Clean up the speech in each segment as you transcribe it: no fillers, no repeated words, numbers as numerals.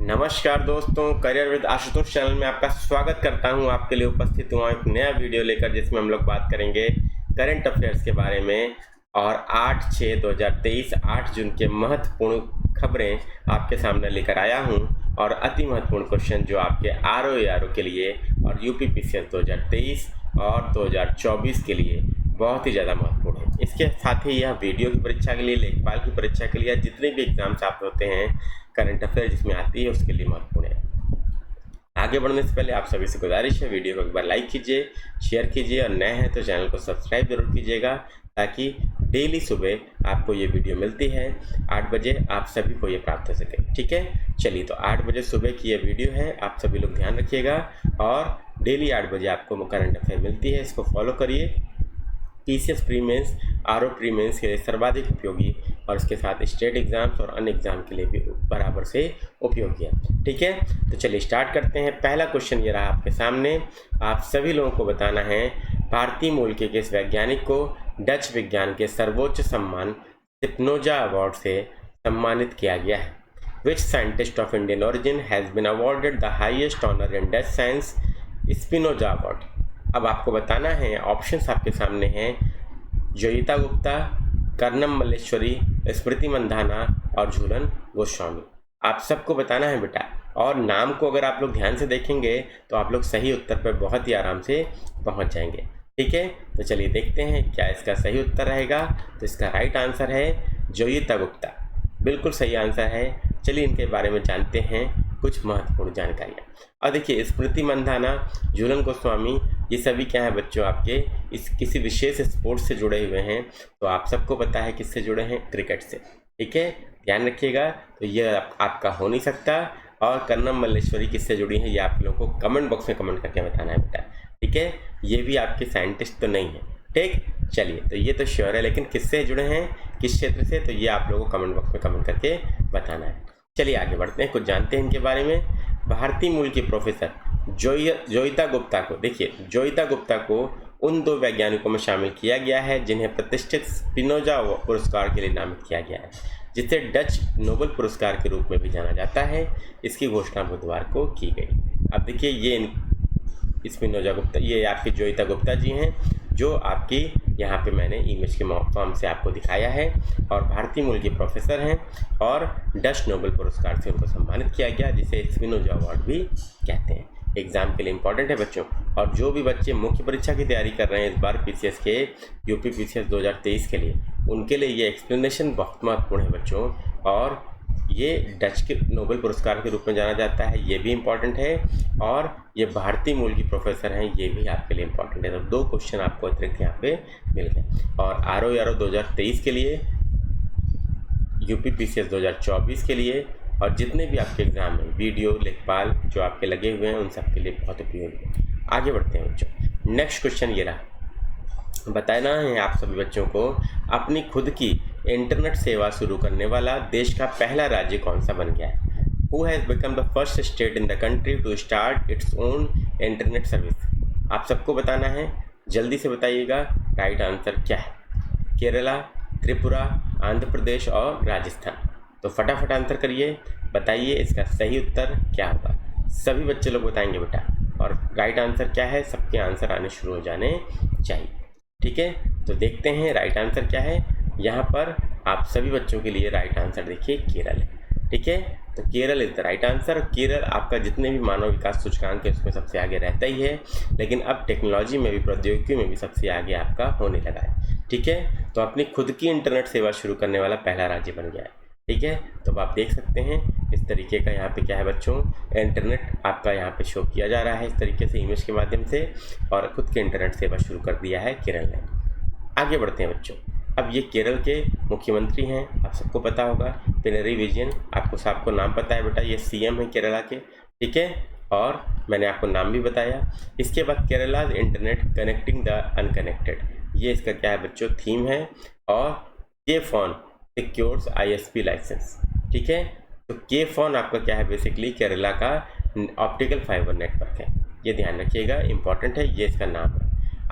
नमस्कार दोस्तों, career with Ashutosh channel में आपका स्वागत करता हूं। आपके लिए उपस्थित हुआ एक नया वीडियो लेकर, जिसमें हम लोग बात करेंगे करंट अफेयर्स के बारे में। और 8/6/2023 8 जून के महत्वपूर्ण खबरें आपके सामने लेकर आया हूं और अति महत्वपूर्ण क्वेश्चन जो आपके आरओ के लिए और यूपीपीसीएस 2023 और 2024 के लिए बहुत ही ज़्यादा महत्वपूर्ण है। इसके साथ ही यह वीडियो की परीक्षा के लिए, लेखपाल की परीक्षा के लिए, जितने भी एग्जाम्स आप होते हैं करंट अफेयर जिसमें आती है उसके लिए महत्वपूर्ण है। आगे बढ़ने से पहले आप सभी से गुजारिश है, वीडियो को एक बार लाइक कीजिए, शेयर कीजिए और नए हैं तो चैनल को सब्सक्राइब जरूर कीजिएगा, ताकि डेली सुबह आपको ये वीडियो मिलती है 8 बजे, आप सभी को ये प्राप्त हो सके। ठीक है, चलिए तो 8 बजे सुबह की ये वीडियो है, आप सभी लोग ध्यान रखिएगा और डेली 8 बजे आपको करंट अफेयर मिलती है, इसको फॉलो करिए। PCS pre mains, RO pre mains के लिए सर्वाधिक उपयोगी और इसके साथ स्टेट एग्जाम्स और अन्य एग्जाम के लिए भी बराबर से उपयोगी है। ठीक है, तो चलिए स्टार्ट करते हैं। पहला क्वेश्चन ये रहा आपके सामने, आप सभी लोगों को बताना है भारतीय मूल के किस वैज्ञानिक को डच विज्ञान के सर्वोच्च सम्मान स्पिनोजा अवार्ड से सम्मानित किया गया है। Which scientist of Indian origin has been awarded the highest honour in Dutch science, Spinoza award. अब आपको बताना है, ऑप्शंस आपके सामने हैं, जोयिता गुप्ता, कर्नम मल्लेश्वरी, स्मृति मंधाना और झूलन गोस्वामी। आप सबको बताना है बेटा, और नाम को अगर आप लोग ध्यान से देखेंगे तो आप लोग सही उत्तर पर बहुत ही आराम से पहुंच जाएंगे। ठीक है, तो चलिए देखते हैं क्या इसका सही उत्तर रहेगा। तो इसका राइट आंसर है जोयिता गुप्ता, बिल्कुल सही आंसर है। चलिए इनके बारे में जानते हैं कुछ महत्वपूर्ण जानकारियाँ। और देखिए, स्मृति मंधाना, झूलन गोस्वामी, ये सभी क्या है बच्चों, आपके इस किसी विशेष स्पोर्ट्स से जुड़े हुए हैं। तो आप सबको पता है किससे जुड़े हैं, क्रिकेट से। ठीक है, ध्यान रखिएगा, तो ये आपका हो नहीं सकता। और कर्नम मल्लेश्वरी किससे जुड़ी है, ये आप लोगों को कमेंट बॉक्स में कमेंट करके बताना है बेटा। ठीक है, ये भी आपके साइंटिस्ट तो नहीं है। ठीक, चलिए तो ये तो श्योर है, लेकिन किससे जुड़े हैं, किस क्षेत्र से, तो ये आप लोगों को कमेंट बॉक्स में कमेंट करके बताना है। चलिए आगे बढ़ते हैं, कुछ जानते हैं इनके बारे में। भारतीय मूल की प्रोफेसर जोयिता गुप्ता को, देखिए जोयिता गुप्ता को उन 2 वैज्ञानिकों में शामिल किया गया है जिन्हें प्रतिष्ठित स्पिनोजा पुरस्कार के लिए नामित किया गया है, जिसे डच नोबेल पुरस्कार के रूप में भी जाना जाता है। इसकी घोषणा बुधवार को की गई। अब देखिए, ये स्पिनोजा गुप्ता, ये आपके जोयिता गुप्ता जी हैं, जो आपकी यहाँ पे मैंने इमेज के फॉर्म से आपको दिखाया है, और भारतीय मूल के प्रोफेसर हैं और डच नोबेल पुरस्कार से उनको सम्मानित किया गया, जिसे स्पिनोजा अवार्ड भी कहते हैं। एग्जाम के लिए इंपॉर्टेंट है बच्चों। और जो भी बच्चे मुख्य परीक्षा की तैयारी कर रहे हैं इस बार पीसीएस के, यूपीपीसीएस 2023 के लिए, उनके लिए ये एक्सप्लेनेशन बहुत महत्वपूर्ण है बच्चों। और ये डच के नोबेल पुरस्कार के रूप में जाना जाता है, ये भी इम्पॉर्टेंट है। और ये भारतीय मूल की प्रोफेसर हैं, ये भी आपके लिए इम्पॉर्टेंट है। तो 2 क्वेश्चन आपको अतिरिक्त यहाँ पे मिल गए। और आरओ 2023 के लिए, यूपीपीसीएस 2024 के लिए, और जितने भी आपके एग्जाम हैं, वीडियो, लेखपाल जो आपके लगे हुए हैं, उन सब के लिए बहुत उपयोगी है। आगे बढ़ते हैं बच्चों। नेक्स्ट क्वेश्चन ये रहा, बताना है आप सभी बच्चों को, अपनी खुद की इंटरनेट सेवा शुरू करने वाला देश का पहला राज्य कौन सा बन गया है। Who has become the first state in the country to start its own internet service. आप सबको बताना है, जल्दी से बताइएगा राइट आंसर क्या है। केरला, त्रिपुरा, आंध्र प्रदेश और राजस्थान। तो फटाफट आंसर करिए, बताइए इसका सही उत्तर क्या होगा। सभी बच्चे लोग बताएंगे बेटा, और राइट आंसर क्या है, सबके आंसर आने शुरू हो जाने चाहिए। ठीक है, तो देखते हैं राइट आंसर क्या है। यहाँ पर आप सभी बच्चों के लिए राइट आंसर देखिए केरल है। ठीक है, तो Kerala is the right answer. Kerala आपका जितने भी मानव विकास सूचकांक है उसमें सबसे आगे रहता ही है, लेकिन अब टेक्नोलॉजी में भी, प्रौद्योगिकी में भी सबसे आगे आपका होने लगा है। ठीक है, तो अपनी खुद की इंटरनेट सेवा शुरू करने वाला पहला राज्य बन गया है। ठीक है, तो अब आप देख सकते हैं इस तरीके का यहाँ पे क्या है बच्चों, इंटरनेट आपका यहाँ पे शो किया जा रहा है इस तरीके से इमेज के माध्यम से, और खुद की इंटरनेट सेवा शुरू कर दिया है केरल ने। आगे बढ़ते हैं बच्चों। अब ये केरल के मुख्यमंत्री हैं, आप सबको पता होगा, पिनरई विजयन। आपको नाम पता है बेटा, ये सीएम है केरला के। ठीक है, और मैंने आपको नाम भी बताया। इसके बाद Kerala internet connecting the unconnected, ये इसका क्या है बच्चों, थीम है। और के फोन सिक्योर्स आईएसपी लाइसेंस। ठीक है, तो के फोन आपका क्या है, बेसिकली केरला का ऑप्टिकल फाइबर नेटवर्क है, ये ध्यान रखिएगा, इंपॉर्टेंट है, ये इसका नाम है।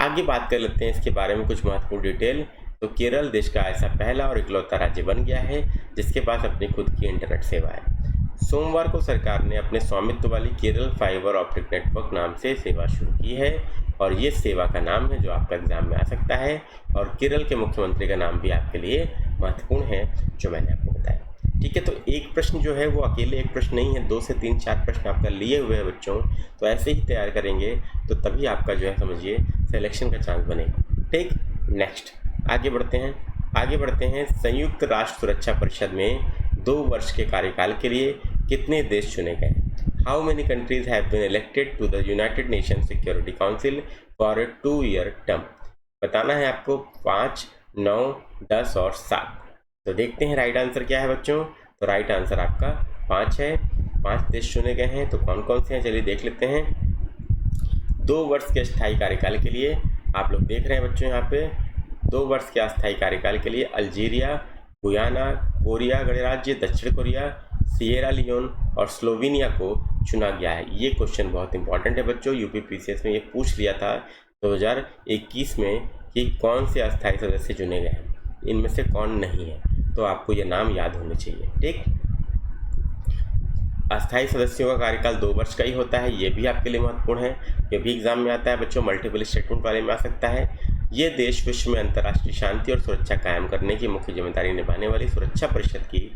आगे बात कर लेते हैं इसके बारे में कुछ महत्वपूर्ण डिटेल। तो केरल देश का ऐसा पहला और इकलौता राज्य बन गया है जिसके पास अपनी खुद की इंटरनेट सेवा है। सोमवार को सरकार ने अपने स्वामित्व वाली केरल फाइबर ऑप्टिक नेटवर्क नाम से सेवा शुरू की है और ये सेवा का नाम है जो आपका एग्जाम में आ सकता है। और केरल के मुख्यमंत्री का नाम भी आपके लिए महत्वपूर्ण है जो मैंने आपको बताया। ठीक है, तो एक प्रश्न जो है वो अकेले एक प्रश्न नहीं है, 2 से 3 4 प्रश्न आपका लिए हुए हैं बच्चों। तो ऐसे ही तैयार करेंगे तो तभी आपका जो है समझिए सिलेक्शन का चांस बनेगा। ठीक, नेक्स्ट आगे बढ़ते हैं। संयुक्त राष्ट्र सुरक्षा परिषद में 2 वर्ष के कार्यकाल के लिए कितने देश चुने गए? How many countries have been elected to the United Nation Security Council for a 2-year term? बताना है आपको 5, 9, 10 और 7। तो देखते हैं राइट आंसर क्या है बच्चों। तो राइट आंसर आपका 5 है। 5 देश चुने गए हैं। तो कौन कौन से हैं चलिए देख लेते हैं। 2 वर्ष के अस्थायी कार्यकाल के लिए आप लोग देख रहे हैं बच्चों यहाँ पे 2 वर्ष के अस्थायी कार्यकाल के लिए अल्जीरिया, गुयाना, कोरिया गणराज्य, दक्षिण कोरिया, सिएरा लियोन और स्लोवेनिया को चुना गया है। ये क्वेश्चन बहुत इंपॉर्टेंट है बच्चों, यूपीपीसीएस में ये पूछ लिया था 2021 में कि कौन से अस्थायी सदस्य चुने गए हैं, इनमें से कौन नहीं है। तो आपको ये नाम याद होने चाहिए। ठीक, अस्थायी सदस्यों का कार्यकाल 2 वर्ष का ही होता है। ये भी आपके लिए महत्वपूर्ण है, ये भी एग्जाम में आता है बच्चों, मल्टीपल स्टेटमेंट वाले में आ सकता है। ये देश विश्व में अंतर्राष्ट्रीय शांति और सुरक्षा कायम करने की मुख्य जिम्मेदारी निभाने वाली सुरक्षा परिषद की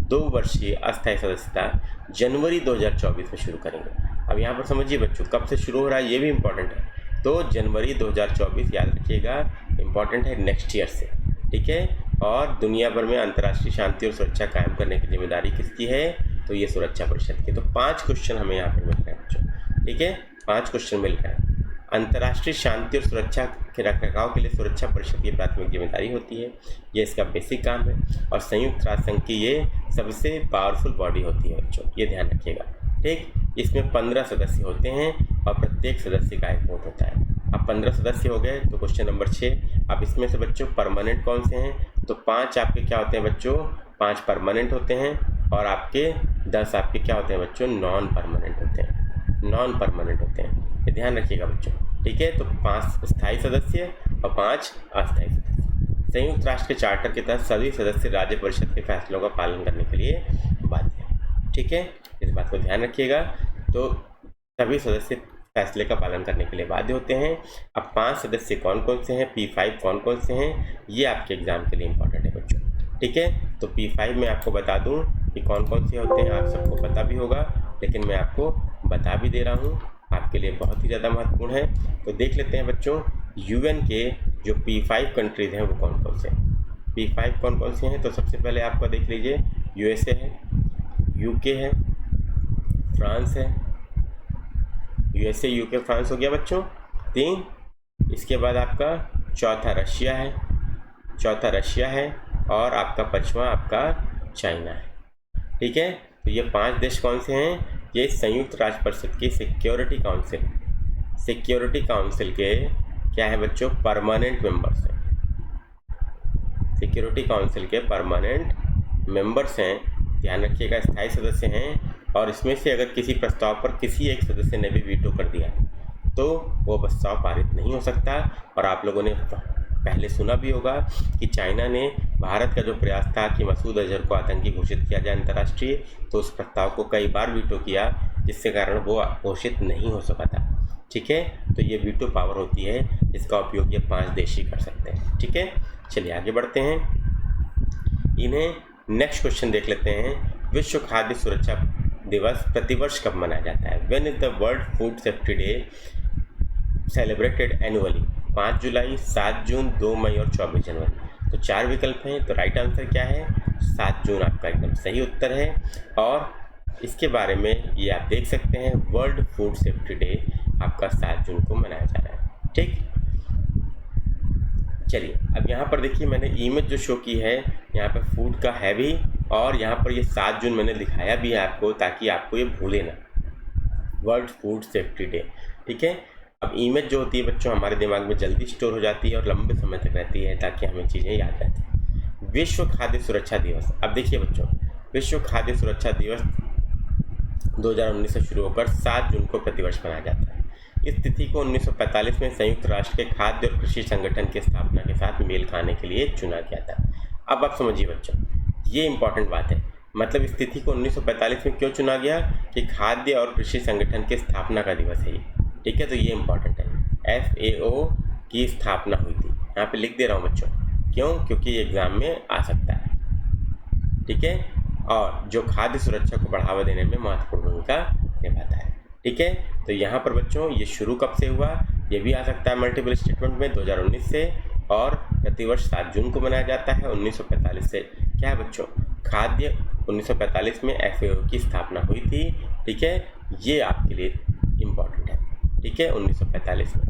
2 वर्षीय अस्थायी सदस्यता जनवरी 2024 में शुरू करेंगे। अब यहाँ पर समझिए बच्चों कब से शुरू हो रहा है ये भी इम्पोर्टेंट है। तो जनवरी 2024 याद रखिएगा, इम्पॉर्टेंट है नेक्स्ट ईयर से। ठीक है, और दुनिया भर में अंतर्राष्ट्रीय शांति और सुरक्षा कायम करने की जिम्मेदारी किसकी है? तो ये सुरक्षा परिषद की। तो 5 क्वेश्चन हमें यहाँ पर मिल रहे हैं बच्चों। ठीक है, 5 क्वेश्चन मिल रहे हैं। अंतर्राष्ट्रीय शांति और सुरक्षा के रखरखाव के लिए सुरक्षा परिषद की प्राथमिक जिम्मेदारी होती है, ये इसका बेसिक काम है। और संयुक्त राष्ट्र संघ की ये सबसे पावरफुल बॉडी होती है बच्चों, ये ध्यान रखिएगा। ठीक, इसमें 15 सदस्य होते हैं और प्रत्येक सदस्य का एक वोट होता है। अब 15 सदस्य हो गए तो क्वेश्चन नंबर 6। अब इसमें से बच्चों परमानेंट कौन से हैं? तो 5 आपके क्या होते हैं बच्चों? 5 परमानेंट होते हैं और आपके 10 आपके क्या होते हैं बच्चों? नॉन परमानेंट होते हैं। ये ध्यान रखिएगा बच्चों। ठीक है, तो 5 स्थायी सदस्य और 5 अस्थायी सदस्य। संयुक्त राष्ट्र के चार्टर के तहत सभी सदस्य राज्य परिषद के फैसलों का पालन करने के लिए बाध्य हैं। ठीक है, इस बात को ध्यान रखिएगा। तो सभी सदस्य फैसले का पालन करने के लिए बाध्य होते हैं। अब 5 सदस्य कौन कौन से हैं, P5 कौन कौन से हैं, ये आपके एग्जाम के लिए इंपॉर्टेंट है बच्चों। ठीक है, तो P5 में आपको बता दूं कि कौन कौन से होते हैं, आप सबको पता भी होगा लेकिन मैं आपको बता भी दे रहा हूँ, आपके लिए बहुत ही ज़्यादा महत्वपूर्ण है। तो देख लेते हैं बच्चों, यूएन के जो P5 कंट्रीज़ हैं वो कौन कौन से हैं। P5 कौन कौन से हैं? तो सबसे पहले आपका देख लीजिए, USA है, UK है, फ्रांस है। USA, UK, फ्रांस हो गया बच्चों 3। इसके बाद आपका चौथा रशिया है और आपका 5वां आपका चाइना है। ठीक है, तो ये 5 देश कौन से हैं? ये संयुक्त राष्ट्र परिषद की सिक्योरिटी काउंसिल के क्या है बच्चों? परमानेंट मेंबर्स हैं। सिक्योरिटी काउंसिल के परमानेंट मेंबर्स हैं, ध्यान रखिएगा, स्थायी सदस्य हैं। और इसमें से अगर किसी प्रस्ताव पर किसी एक सदस्य ने भी वीटो कर दिया तो वो प्रस्ताव पारित नहीं हो सकता। और आप लोगों ने पहले सुना भी होगा कि चाइना ने भारत का जो प्रयास था कि मसूद अजहर को आतंकी घोषित किया जाए अंतर्राष्ट्रीय, तो उस प्रस्ताव को कई बार वीटो किया जिसके कारण वो घोषित नहीं हो सका था। ठीक है, तो ये वीटो पावर होती है, इसका उपयोग ये 5 देश ही कर सकते हैं। ठीक है, चलिए आगे बढ़ते हैं। इन्हें नेक्स्ट क्वेश्चन देख लेते हैं। विश्व खाद्य सुरक्षा दिवस प्रतिवर्ष कब मनाया जाता है? When is the world food safety day celebrated annually? 5 जुलाई, 7 जून, 2 मई और 24 जनवरी। तो 4 विकल्प हैं। तो राइट आंसर क्या है? 7 जून आपका एकदम सही उत्तर है। और इसके बारे में ये आप देख सकते हैं, वर्ल्ड फूड सेफ्टी डे आपका 7 जून को मनाया जा रहा है। ठीक, चलिए अब यहाँ पर देखिए, मैंने इमेज जो शो की है यहाँ पर फूड का है भी, और यहाँ पर ये 7 जून मैंने दिखाया भी है आपको, ताकि आपको ये भूले ना, वर्ल्ड फूड सेफ्टी डे। ठीक है, अब इमेज जो होती है बच्चों हमारे दिमाग में जल्दी स्टोर हो जाती है और लंबे समय तक रहती है, ताकि हमें चीज़ें याद रहती हैं। विश्व खाद्य सुरक्षा दिवस, अब देखिए बच्चों, विश्व खाद्य सुरक्षा दिवस 2019 से शुरू होकर 7 जून को प्रतिवर्ष मनाया जाता है। इस तिथि को 1945 में संयुक्त राष्ट्र के खाद्य और कृषि संगठन की स्थापना के साथ मेल खाने के लिए चुना गया था। अब आप समझिए बच्चों, ये इंपॉर्टेंट बात है, मतलब इस तिथि को 1945 में क्यों चुना गया कि खाद्य और कृषि संगठन की स्थापना का दिवस है ये। ठीक है, तो ये इंपॉर्टेंट है। FAO की स्थापना हुई थी, यहाँ पे लिख दे रहा हूँ बच्चों। क्यों? क्योंकि एग्जाम में आ सकता है। ठीक है, और जो खाद्य सुरक्षा को बढ़ावा देने में महत्वपूर्ण भूमिका निभाता है। ठीक है, तो यहाँ पर बच्चों ये शुरू कब से हुआ, ये भी आ सकता है मल्टीपल स्टेटमेंट में, 2019 से, और प्रतिवर्ष 7 जून को मनाया जाता है 1945 से। क्या है बच्चों? खाद्य 1945 में FAO की स्थापना हुई थी। ठीक है, ये आपके लिए इम्पोर्टेंट है। ठीक है, 1945 में।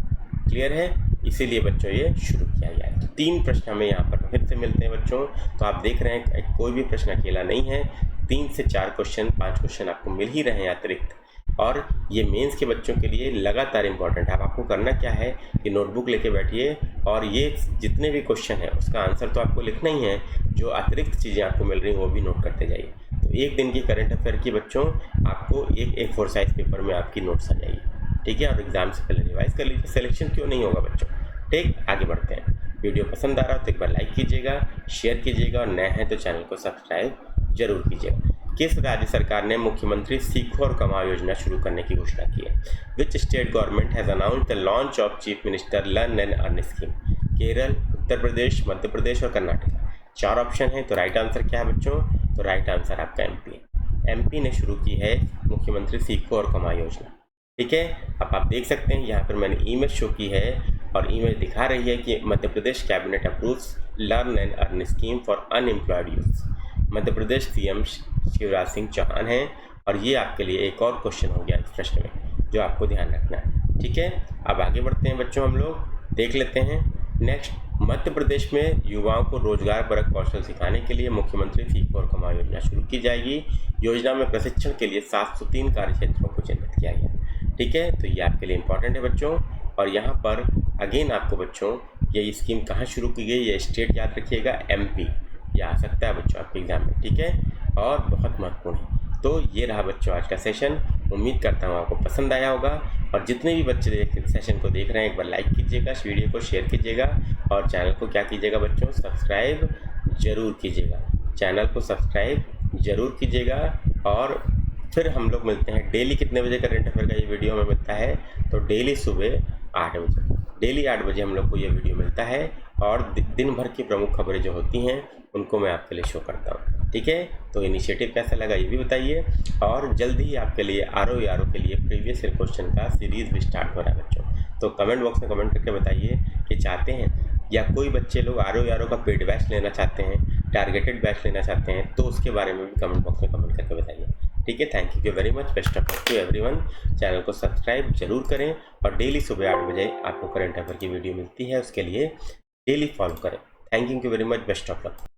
क्लियर है? इसीलिए बच्चों ये शुरू किया गया है। तो 3 प्रश्न हमें यहाँ पर फिर से मिलते हैं बच्चों। तो आप देख रहे हैं कोई भी प्रश्न अकेला नहीं है, 3 से 4 क्वेश्चन, 5 क्वेश्चन आपको मिल ही रहे हैं अतिरिक्त। और ये मेंस के बच्चों के लिए लगातार इंपॉर्टेंट है। अब आपको करना क्या है कि नोटबुक लेके बैठिए और ये जितने भी क्वेश्चन है उसका आंसर तो आपको लिखना ही है, जो अतिरिक्त चीज़ें आपको मिल रही हैं वो भी नोट करते जाइए। तो एक दिन की करंट अफेयर की बच्चों आपको एक A4 साइज पेपर में आपकी नोट्स आ जाएगी। ठीक है, और एग्जाम से पहले रिवाइज कर लीजिए, सिलेक्शन क्यों नहीं होगा बच्चों। ठीक, आगे बढ़ते हैं। वीडियो पसंद आ रहा हो तो एक बार लाइक कीजिएगा, शेयर कीजिएगा, और नए हैं तो चैनल को सब्सक्राइब जरूर कीजिएगा। किस राज्य सरकार ने मुख्यमंत्री सीखो और कमाओ योजना शुरू करने की घोषणा की है? Which state government has announced the launch of chief minister learn and earn scheme? Kerala, Uttar Pradesh, Madhya Pradesh और कर्नाटक। 4 ऑप्शन है, तो राइट आंसर क्या है बच्चों? तो राइट आंसर आपका MP है। MP ने शुरू की है मुख्यमंत्री सीखो और कमाओ योजना। ठीक है, अब आप देख सकते हैं यहाँ पर मैंने इमेज शो की है, और इमेज दिखा रही है कि Madhya Pradesh cabinet approves learn and earn scheme for unemployed youth. Madhya Pradesh CM Shivraj Singh Chouhan हैं, और ये आपके लिए एक और क्वेश्चन हो गया इस प्रश्न में, जो आपको ध्यान रखना है। ठीक है, अब आगे बढ़ते हैं बच्चों, हम लोग देख लेते हैं नेक्स्ट। मध्य प्रदेश में युवाओं को रोजगार परक कौशल सिखाने के लिए मुख्यमंत्री सीखो और कमाओ योजना शुरू की जाएगी। योजना में प्रशिक्षण के लिए 703 कार्य क्षेत्रों को चिन्हित किया गया। ठीक है, तो ये आपके लिए इंपॉर्टेंट है बच्चों। और यहाँ पर अगेन आपको बच्चों ये स्कीम कहाँ शुरू की गई, ये स्टेट याद रखिएगा, MP। ये आ सकता है बच्चों आपके एग्जाम में। ठीक है, और बहुत महत्वपूर्ण है। तो ये रहा बच्चों आज का सेशन। उम्मीद करता हूँ आपको पसंद आया होगा, और जितने भी बच्चे सेशन को देख रहे हैं एक बार लाइक कीजिएगा, इस वीडियो को शेयर कीजिएगा, और चैनल को क्या कीजिएगा बच्चों, सब्सक्राइब जरूर कीजिएगा। चैनल को सब्सक्राइब जरूर कीजिएगा। और फिर हम लोग मिलते हैं डेली। कितने बजे करंट अफेयर का ये वीडियो हमें मिलता है? तो डेली सुबह 8 बजे, डेली 8 बजे हम लोग को ये वीडियो मिलता है, और दिन भर की प्रमुख खबरें जो होती हैं उनको मैं आपके लिए शो करता हूँ। ठीक है, तो इनिशिएटिव कैसा लगा ये भी बताइए। और जल्द ही आपके लिए RO के लिए प्रीवियस ईयर क्वेश्चन का सीरीज भी स्टार्ट हो रहा है बच्चों। तो कमेंट बॉक्स में कमेंट करके बताइए कि चाहते हैं, या कोई बच्चे लोग RO का पेड बैच लेना चाहते हैं, टारगेटेड बैच लेना चाहते हैं, तो उसके बारे में भी कमेंट बॉक्स में कमेंट करके बताइए। ठीक है, thank you very much, best of luck to everyone. Channel को सब्सक्राइब जरूर करें, और डेली सुबह 8 बजे आपको करंट अफेयर की वीडियो मिलती है, उसके लिए डेली फॉलो करें। Thank you very much, best of luck.